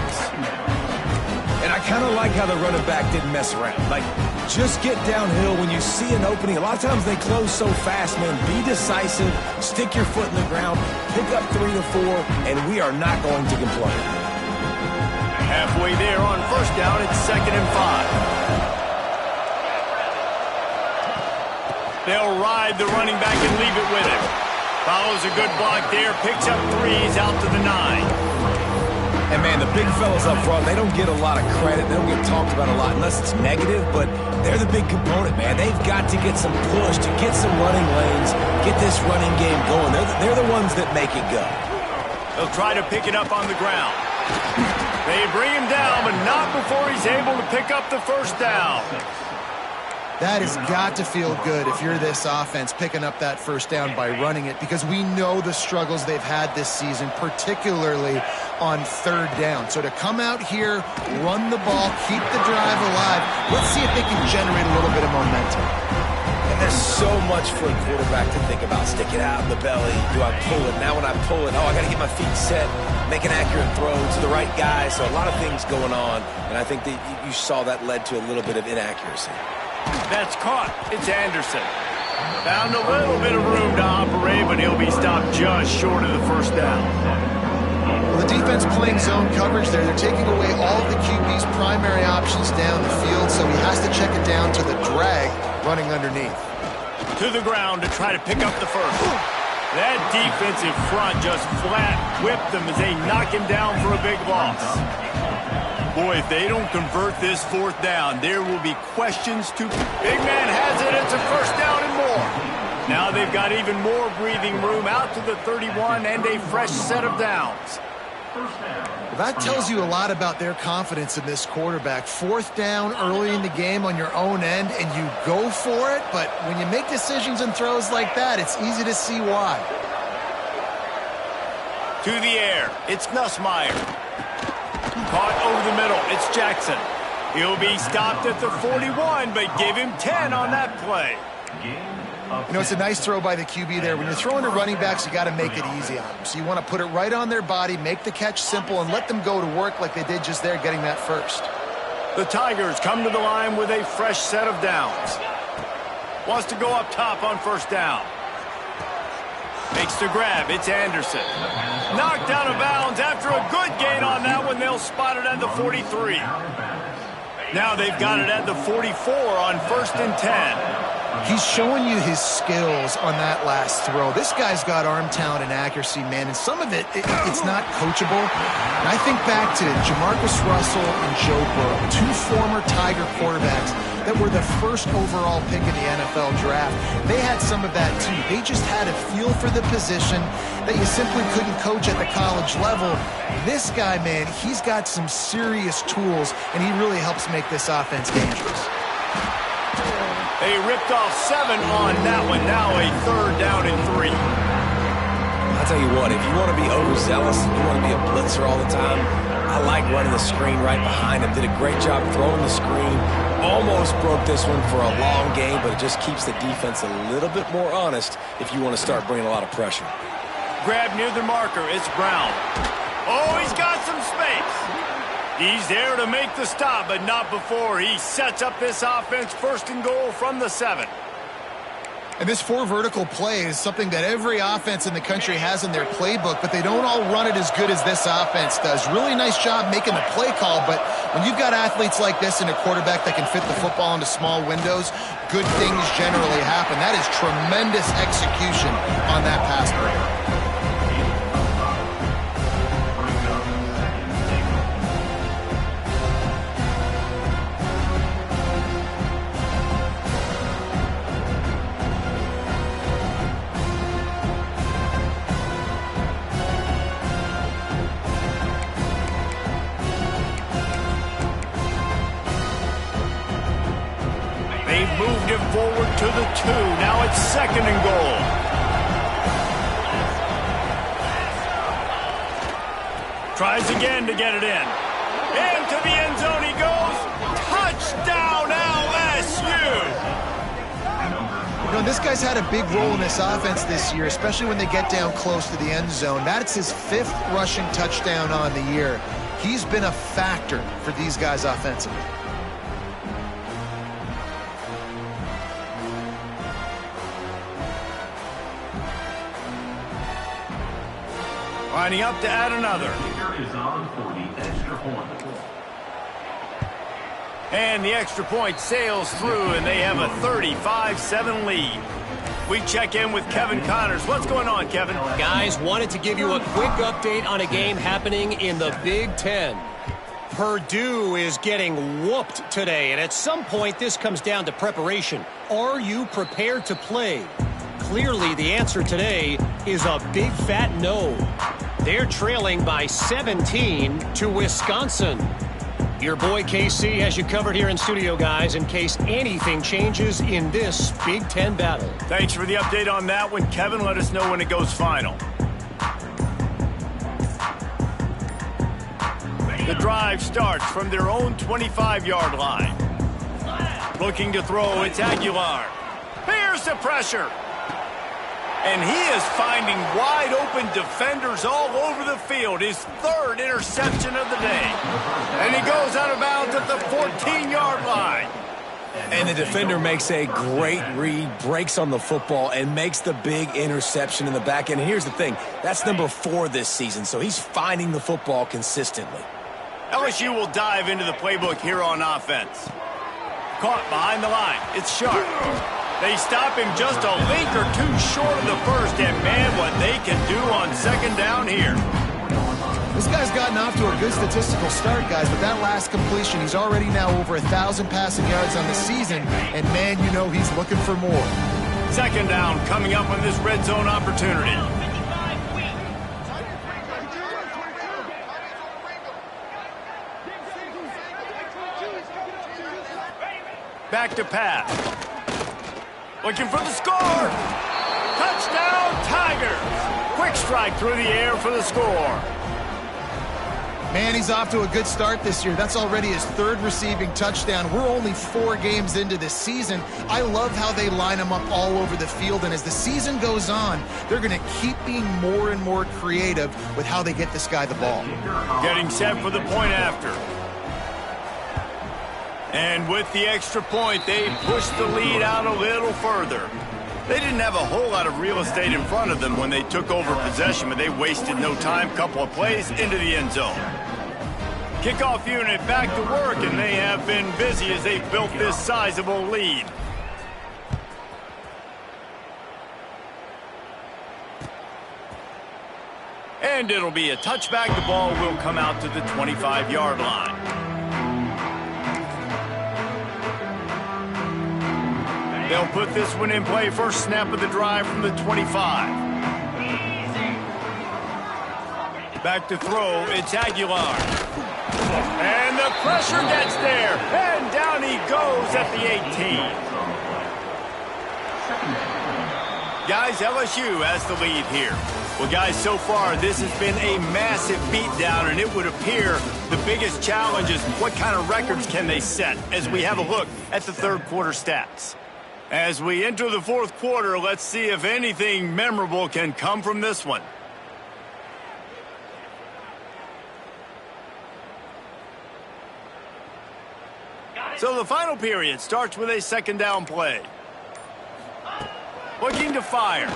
And I kind of like how the running back didn't mess around. Like, just get downhill when you see an opening. A lot of times they close so fast, man. Be decisive. Stick your foot in the ground. Pick up 3 to 4, and we are not going to complain. Halfway there on 1st down, it's 2nd and 5. They'll ride the running back and leave it with him. Follows a good block there, picks up 3s out to the 9. And, man, the big fellas up front, they don't get a lot of credit. They don't get talked about a lot unless it's negative, but they're the big component, man. They've got to get some push, to get some running lanes, get this running game going. They're the ones that make it go. They'll try to pick it up on the ground. They bring him down, but not before he's able to pick up the 1st down. That has got to feel good if you're this offense picking up that 1st down by running it, because we know the struggles they've had this season, particularly on 3rd down. So to come out here, run the ball, keep the drive alive, let's see if they can generate a little bit of momentum. And there's so much for a quarterback to think about. Stick it out in the belly. Do I pull it? Now when I pull it, I got to get my feet set, make an accurate throw to the right guy. So a lot of things going on, and I think that you saw that led to a little bit of inaccuracy. That's caught. It's Anderson. Found a little bit of room to operate, but he'll be stopped just short of the 1st down. Well, the defense playing zone coverage there. They're taking away all of the QB's primary options down the field, so he has to check it down to the drag running underneath. To the ground to try to pick up the 1st. That defensive front just flat whipped them as they knock him down for a big loss. Boy, if they don't convert this 4th down, there will be questions to... Big man has it. It's a 1st down and more. Now they've got even more breathing room out to the 31 and a fresh set of downs. Well, that tells you a lot about their confidence in this quarterback. 4th down early in the game on your own end, and you go for it, but when you make decisions and throws like that, it's easy to see why. To the air. It's Nussmeier. Caught over the middle. It's Jackson. He'll be stopped at the 41, but give him 10 on that play. You know, it's a nice throw by the QB there. When you're throwing to running backs, you got to make it easy on them. So you want to put it right on their body, make the catch simple, and let them go to work like they did just there, getting that first. The Tigers come to the line with a fresh set of downs. Wants to go up top on first down. Makes the grab. It's Anderson. Knocked out of bounds after a good gain on that one. They'll spot it at the 43. Now they've got it at the 44 on first and 10. He's showing you his skills on that last throw. This guy's got arm talent and accuracy, man, and some of it's not coachable. And I think back to Jamarcus Russell and Joe Burrow, two former Tiger quarterbacks that were the first overall pick in the NFL draft. They had some of that, too. They just had a feel for the position that you simply couldn't coach at the college level. This guy, man, he's got some serious tools, and he really helps make this offense dangerous. They ripped off 7 on that one. Now a third down and 3. I'll tell you what, if you want to be overzealous, you want to be a blitzer all the time, I like running the screen right behind him. Did a great job throwing the screen. Almost broke this one for a long game, but it just keeps the defense a little bit more honest if you want to start bringing a lot of pressure. Grab near the marker. It's Brown. Oh, he's got some space. He's there to make the stop, but not before he sets up this offense first and goal from the 7. And this 4 vertical play is something that every offense in the country has in their playbook, but they don't all run it as good as this offense does. Really nice job making the play call, but when you've got athletes like this and a quarterback that can fit the football into small windows, good things generally happen. That is tremendous execution on that pass play. Moved him forward to the 2. Now it's second and goal. Tries again to get it in. Into the end zone he goes. Touchdown LSU! You know, this guy's had a big role in this offense this year, especially when they get down close to the end zone. That's his 5th rushing touchdown on the year. He's been a factor for these guys offensively. Lining up to add another. And the extra point sails through, and they have a 35-7 lead. We check in with Kevin Connors. What's going on, Kevin? Guys, wanted to give you a quick update on a game happening in the Big Ten. Purdue is getting whooped today, and at some point this comes down to preparation. Are you prepared to play? Clearly, the answer today is a big fat no. They're trailing by 17 to Wisconsin. Your boy KC has you covered here in studio, guys, in case anything changes in this Big Ten battle. Thanks for the update on that one, Kevin. Let us know when it goes final. The drive starts from their own 25-yard line. Looking to throw, it's Aguilar. Here's the pressure. And he is finding wide-open defenders all over the field. His 3rd interception of the day. And he goes out of bounds at the 14-yard line. And the defender makes a great read, breaks on the football, and makes the big interception in the back end. And here's the thing. That's number 4 this season, so he's finding the football consistently. LSU will dive into the playbook here on offense. Caught behind the line. It's Sharp. They stop him just a link or 2 short of the first, and man, what they can do on second down here. This guy's gotten off to a good statistical start, guys, but that last completion, he's already now over 1,000 passing yards on the season, and man, you know he's looking for more. Second down coming up on this red zone opportunity. Back to pass. Looking for the score. Touchdown, Tigers. Quick strike through the air for the score. Man, he's off to a good start this year. That's already his 3rd receiving touchdown. We're only 4 games into this season. I love how they line him up all over the field, and as the season goes on, they're going to keep being more and more creative with how they get this guy the ball. Getting set for the point after. And with the extra point, they push the lead out a little further. They didn't have a whole lot of real estate in front of them when they took over possession, but they wasted no time. Couple of plays into the end zone. Kickoff unit back to work, and they have been busy as they built this sizable lead. And it'll be a touchback. The ball will come out to the 25-yard line. They'll put this one in play. First snap of the drive from the 25. Back to throw. It's Aguilar. And the pressure gets there. And down he goes at the 18. Guys, LSU has the lead here. Well, guys, so far this has been a massive beatdown, and it would appear the biggest challenge is what kind of records can they set as we have a look at the 3rd quarter stats. As we enter the 4th quarter, let's see if anything memorable can come from this one. So the final period starts with a 2nd down play. Looking to fire.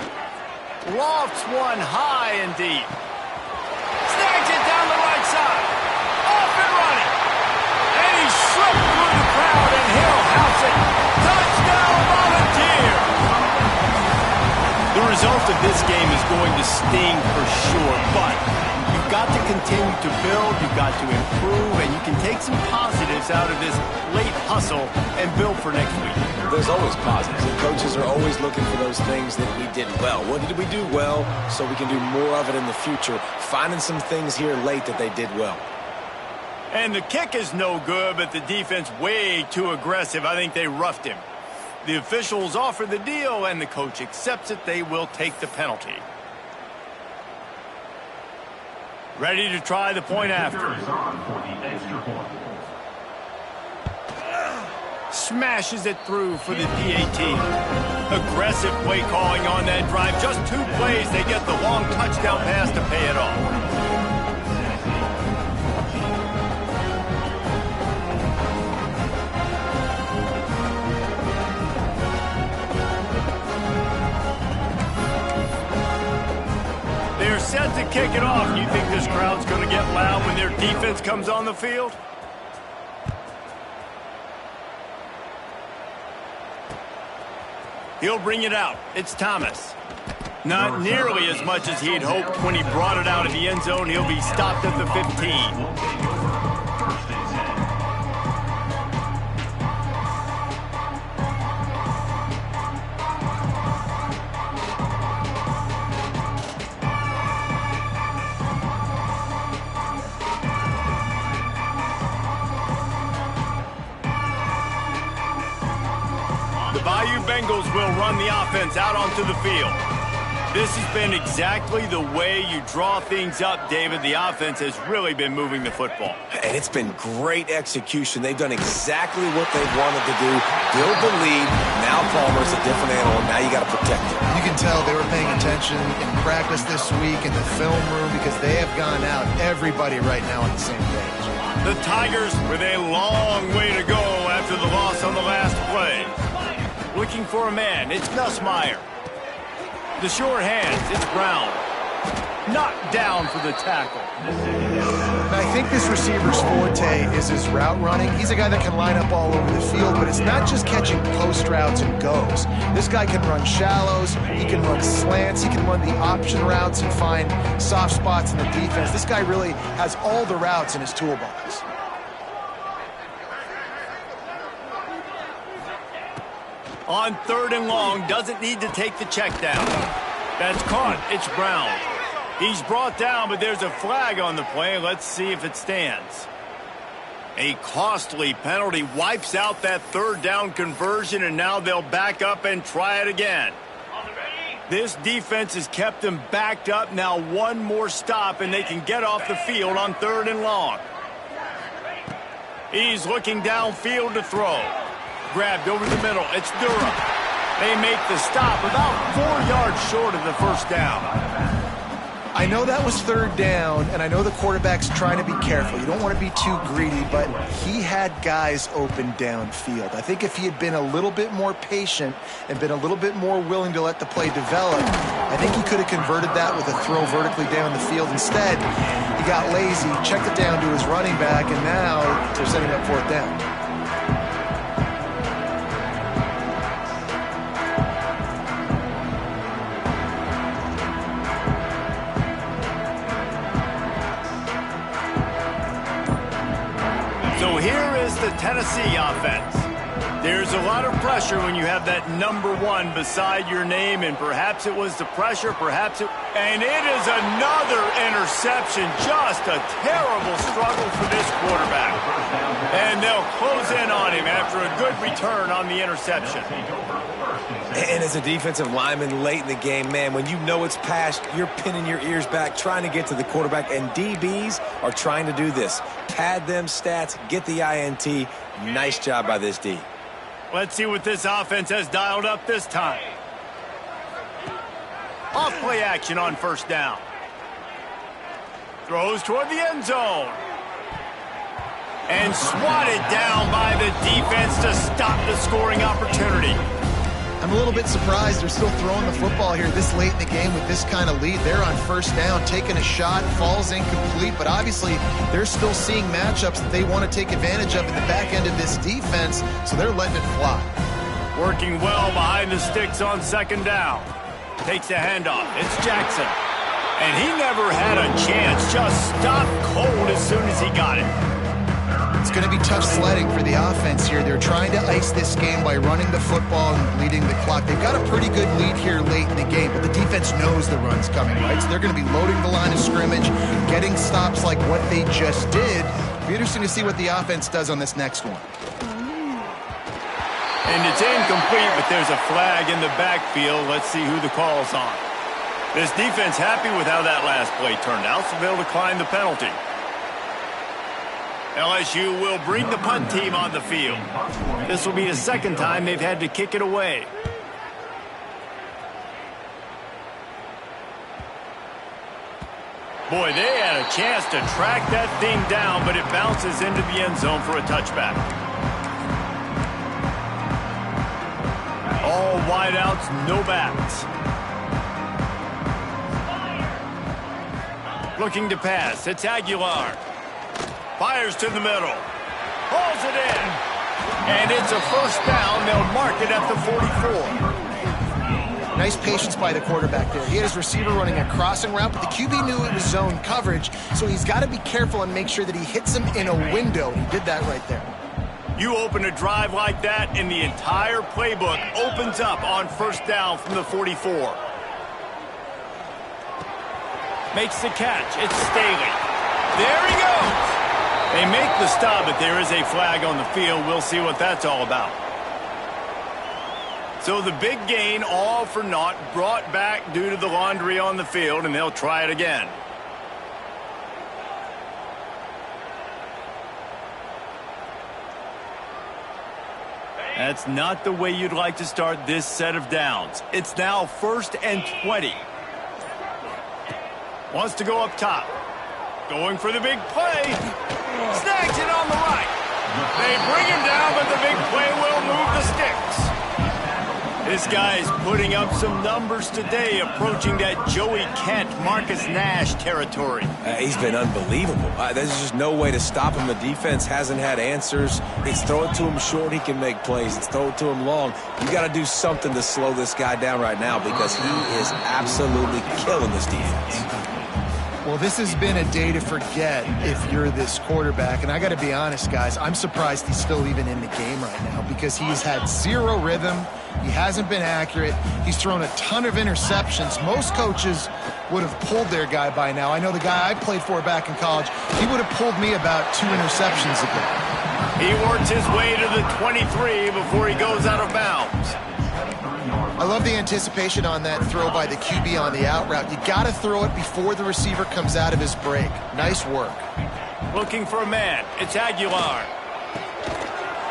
Lofts one high and deep. Snags it down the right side. Off and running. And he slipped through the crowd, and he'll house it. Touchdown, Volunteer! The result of this game is going to sting for sure, but you've got to continue to build, you've got to improve, and you can take some positives out of this late hustle and build for next week. There's always positives, and coaches are always looking for those things that we did well. What did we do well so we can do more of it in the future? Finding some things here late that they did well. And the kick is no good, but the defense way too aggressive. I think they roughed him. The officials offer the deal, and the coach accepts it. They will take the penalty. Ready to try the point after. Smashes it through for the PAT. Aggressive play calling on that drive. Just 2 plays, they get the long touchdown pass to pay it off. They're set to kick it off. You think this crowd's going to get loud when their defense comes on the field? He'll bring it out. It's Thomas. Not nearly as much as he'd hoped when he brought it out of the end zone. He'll be stopped at the 15. Bengals will run the offense out onto the field. This has been exactly the way you draw things up, David. The offense has really been moving the football. And it's been great execution. They've done exactly what they wanted to do. Build the lead. Now Palmer's a different animal. Now you got to protect him. You can tell they were paying attention in practice this week in the film room because they have gone out, everybody right now on the same page. The Tigers with a long way to go after the loss on the last play. Looking for a man. It's Nussmeier. The short hands. It's Brown. Knocked down for the tackle. I think this receiver's forte is his route running. He's a guy that can line up all over the field, but it's not just catching post routes and goes. This guy can run shallows. He can run slants. He can run the option routes and find soft spots in the defense. This guy really has all the routes in his toolbox. On 3rd and long, doesn't need to take the check down. That's caught. It's Brown. He's brought down, but there's a flag on the play. Let's see if it stands. A costly penalty wipes out that 3rd down conversion, and now they'll back up and try it again. This defense has kept them backed up. Now one more stop, and they can get off the field on 3rd and long. He's looking downfield to throw. Grabbed over the middle. It's Durham. They make the stop about 4 yards short of the first down. I know that was 3rd down, and I know the quarterback's trying to be careful. You don't want to be too greedy, but he had guys open downfield. I think if he had been a little bit more patient and been a little bit more willing to let the play develop, I think he could have converted that with a throw vertically down the field. Instead, he got lazy, checked it down to his running back, and now they're setting up 4th down. So here is the Tennessee offense. There's a lot of pressure when you have that number 1 beside your name, and perhaps it was the pressure, and it is another interception. Just a terrible struggle for this quarterback. And they'll close in on him after a good return on the interception. And as a defensive lineman late in the game, man, when you know it's past, you're pinning your ears back, trying to get to the quarterback, and DBs are trying to do this. Pad them stats, get the INT. Nice job by this D. Let's see what this offense has dialed up this time. Off play action on 1st down. Throws toward the end zone. And swatted down by the defense to stop the scoring opportunity. I'm a little bit surprised they're still throwing the football here this late in the game with this kind of lead. They're on 1st down, taking a shot, falls incomplete, but obviously they're still seeing matchups that they want to take advantage of in the back end of this defense, so they're letting it fly. Working well behind the sticks on 2nd down. Takes a handoff. It's Jackson. And he never had a chance. Just stopped cold as soon as he got it. It's going to be tough sledding for the offense here. They're trying to ice this game by running the football and bleeding the clock. They've got a pretty good lead here late in the game, but the defense knows the run's coming, right? So they're going to be loading the line of scrimmage, getting stops like what they just did. It'll be interesting to see what the offense does on this next one. And it's incomplete, but there's a flag in the backfield. Let's see who the call's on. This defense happy with how that last play turned out, so they'll decline the penalty. LSU will bring the punt team on the field. This will be the 2nd time they've had to kick it away. Boy, they had a chance to track that thing down, but it bounces into the end zone for a touchback. All wideouts, no backs. Looking to pass. It's Aguilar. Fires to the middle. Pulls it in. And it's a 1st down. They'll mark it at the 44. Nice patience by the quarterback there. He had his receiver running a crossing route, but the QB knew it was zone coverage, so he's got to be careful and make sure that he hits him in a window. He did that right there. You open a drive like that, and the entire playbook opens up on 1st down from the 44. Makes the catch. It's Staley. There he goes. They make the stop, but there is a flag on the field. We'll see what that's all about. So the big gain, all for naught, brought back due to the laundry on the field, and they'll try it again. That's not the way you'd like to start this set of downs. It's now 1st and 20. Wants to go up top. Going for the big play. Snags it on the right. They bring him down, but the big play will move the sticks. This guy's putting up some numbers today, approaching that Joey Kent, Marcus Nash territory. He's been unbelievable. There's just no way to stop him. The defense hasn't had answers. It's throw it to him short, he can make plays. It's throw it to him long. You got to do something to slow this guy down right now because he is absolutely killing this defense. Well, this has been a day to forget if you're this quarterback. And I got to be honest, guys, I'm surprised he's still even in the game right now because he's had zero rhythm. He hasn't been accurate. He's thrown a ton of interceptions. Most coaches would have pulled their guy by now. I know the guy I played for back in college, he would have pulled me about 2 interceptions ago. He works his way to the 23 before he goes out of bounds. I love the anticipation on that throw by the QB on the out route. You got to throw it before the receiver comes out of his break. Nice work. Looking for a man. It's Aguilar.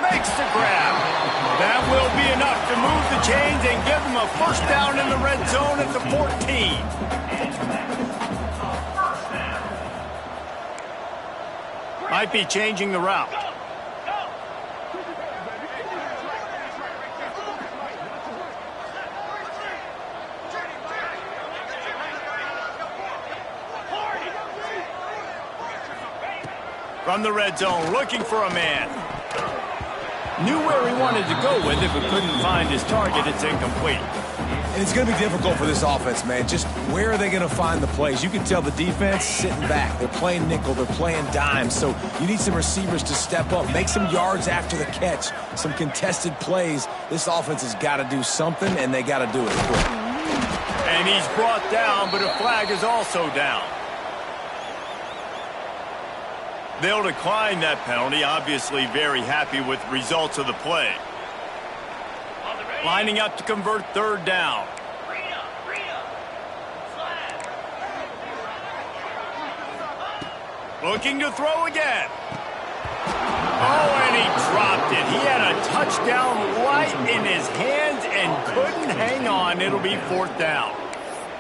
Makes the grab. That will be enough to move the chains and give them a first down in the red zone at the 14. Might be changing the route. From the red zone, looking for a man. Knew where he wanted to go with it, but couldn't find his target. It's incomplete. And it's going to be difficult for this offense, man. Just where are they going to find the plays? You can tell the defense sitting back. They're playing nickel. They're playing dime. So you need some receivers to step up, make some yards after the catch, some contested plays. This offense has got to do something, and they got to do it quick. And he's brought down, but a flag is also down. They'll decline that penalty, obviously very happy with results of the play. Lining up to convert third down. Looking to throw again. Oh, and he dropped it. He had a touchdown right in his hands and couldn't hang on. It'll be fourth down.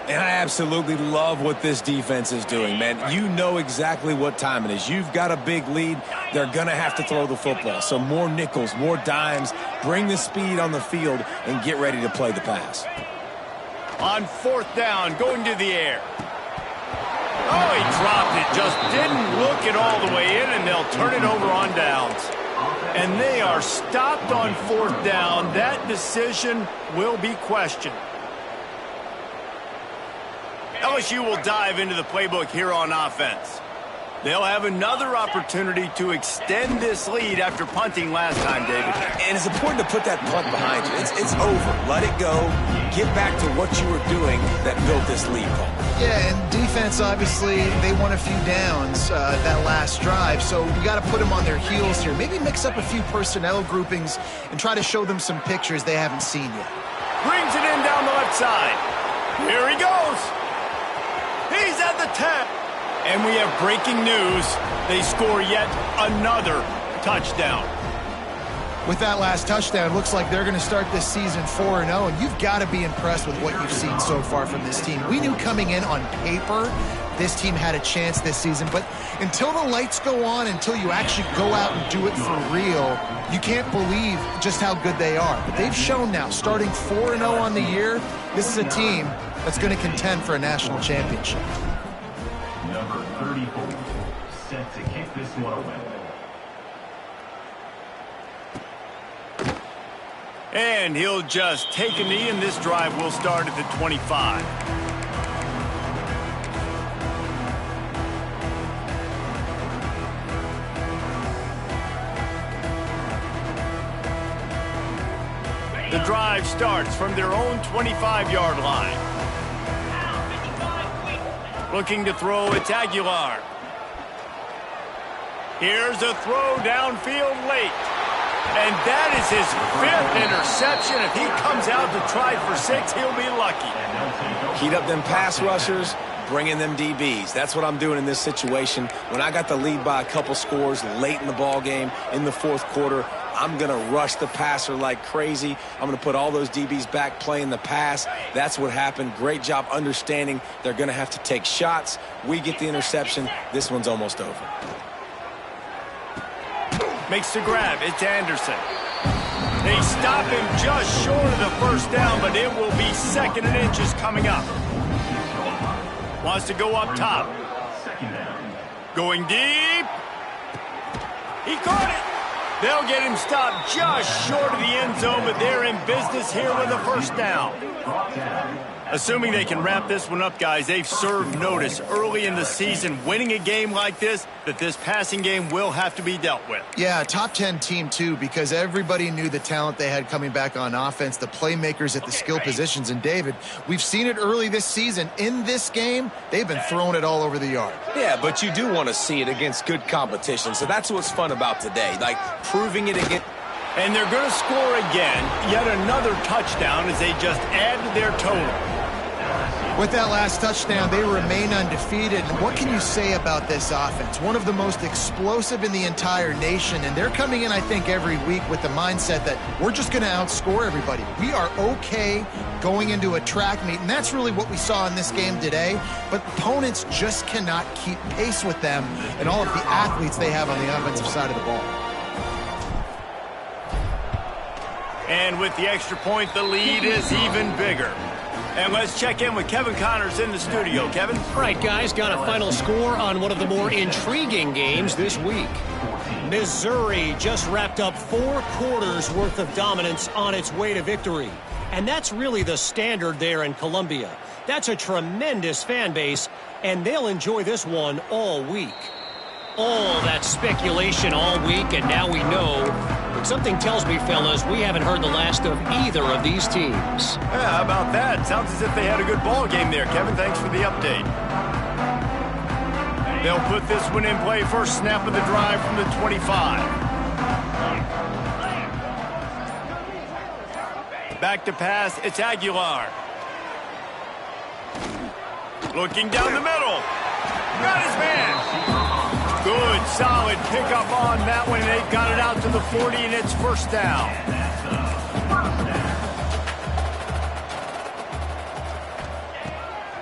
And I absolutely love what this defense is doing, man. You know exactly what time it is. You've got a big lead. They're going to have to throw the football. So more nickels, more dimes, bring the speed on the field, and get ready to play the pass. On fourth down, going to the air. Oh, he dropped it. Just didn't look it all the way in, and they'll turn it over on downs. And they are stopped on fourth down. That decision will be questioned. LSU will dive into the playbook here on offense. They'll have another opportunity to extend this lead after punting last time, David. And it's important to put that punt behind you. It's over. Let it go. Get back to what you were doing that built this lead, Paul. Yeah, and defense, obviously, they won a few downs that last drive, so we got to put them on their heels here. Maybe mix up a few personnel groupings and try to show them some pictures they haven't seen yet. Brings it in down the left side. Here he goes. He's at the 10. And we have breaking news. They score yet another touchdown. With that last touchdown, looks like they're going to start this season 4-0, and you've got to be impressed with what you've seen so far from this team. We knew coming in on paper this team had a chance this season, but until the lights go on, until you actually go out and do it for real, you can't believe just how good they are. But they've shown now, starting 4-0 on the year, this is a team that's going to contend for a national championship. Number 34, set to kick this one away. And he'll just take a knee, and this drive will start at the 25. The drive starts from their own 25-yard line. Looking to throw, it's Aguilar. Here's a throw downfield late. And that is his 5th interception. If he comes out to try for 6, he'll be lucky. Heat up them pass rushers, bring in them DBs. That's what I'm doing in this situation. When I got the lead by a couple scores late in the ball game, in the fourth quarter, I'm going to rush the passer like crazy. I'm going to put all those DBs back playing the pass. That's what happened. Great job understanding they're going to have to take shots. We get the interception. This one's almost over. Makes the grab. It's Anderson. They stop him just short of the first down, but it will be 2nd and inches coming up. Wants to go up top. Going deep. He caught it. They'll get him stopped just short of the end zone, but they're in business here with a first down. Assuming they can wrap this one up, guys, they've served notice early in the season, winning a game like this, that this passing game will have to be dealt with. Yeah, top 10 team, too, because everybody knew the talent they had coming back on offense, the playmakers at the skill positions. And, David, we've seen it early this season. In this game, they've been throwing it all over the yard. Yeah, but you do want to see it against good competition, so that's what's fun about today, like proving it against. And they're going to score again, yet another touchdown as they just add to their total. With that last touchdown, they remain undefeated. And what can you say about this offense? One of the most explosive in the entire nation, and they're coming in, I think, every week with the mindset that we're just going to outscore everybody. We are okay going into a track meet, and that's really what we saw in this game today. But opponents just cannot keep pace with them and all of the athletes they have on the offensive side of the ball. And with the extra point, the lead is even bigger. And let's check in with Kevin Connors in the studio. Kevin? All right, guys, got a final score on one of the more intriguing games this week. Missouri just wrapped up 4 quarters worth of dominance on its way to victory. And that's really the standard there in Columbia. That's a tremendous fan base, and they'll enjoy this one all week. All that speculation all week, and now we know. But something tells me, fellas, we haven't heard the last of either of these teams. Yeah, how about that? Sounds as if they had a good ball game there, Kevin. Thanks for the update. They'll put this one in play. First snap of the drive from the 25. Back to pass. It's Aguilar. Looking down the middle. Got his man. Good, solid pickup on that one. They got it out to the 40, and it's first down.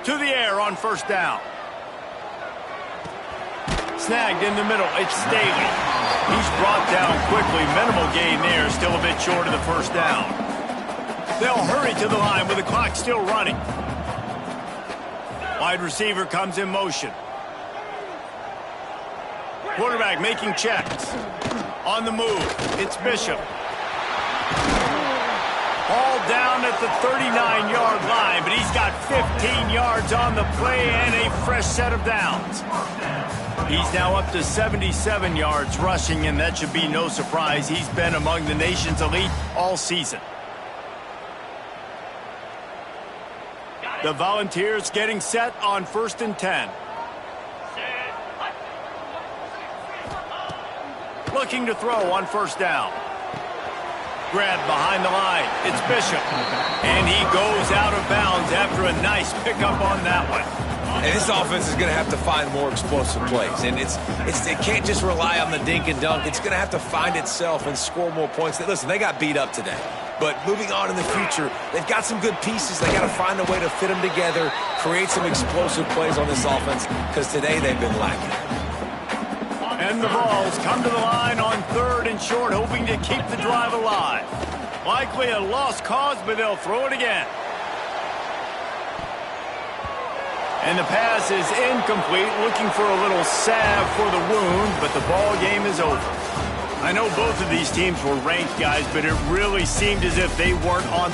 To the air on first down. Snagged in the middle. It's Staley. He's brought down quickly. Minimal gain there. Still a bit short of the first down. They'll hurry to the line with the clock still running. Wide receiver comes in motion. Quarterback making checks. On the move, it's Bishop. Ball down at the 39-yard line, but he's got 15 yards on the play and a fresh set of downs. He's now up to 77 yards rushing, and that should be no surprise. He's been among the nation's elite all season. The Volunteers getting set on 1st and 10. Looking to throw on first down. Grab behind the line. It's Bishop. And he goes out of bounds after a nice pickup on that one. And this offense is going to have to find more explosive plays. And it can't just rely on the dink and dunk. It's going to have to find itself and score more points. Listen, they got beat up today. But moving on in the future, they've got some good pieces. They got to find a way to fit them together, create some explosive plays on this offense, because today they've been lacking. And the Vols come to the line on 3rd and short, hoping to keep the drive alive. Likely a lost cause, but they'll throw it again. And the pass is incomplete, looking for a little salve for the wound, but the ball game is over. I know both of these teams were ranked, guys, but it really seemed as if they weren't on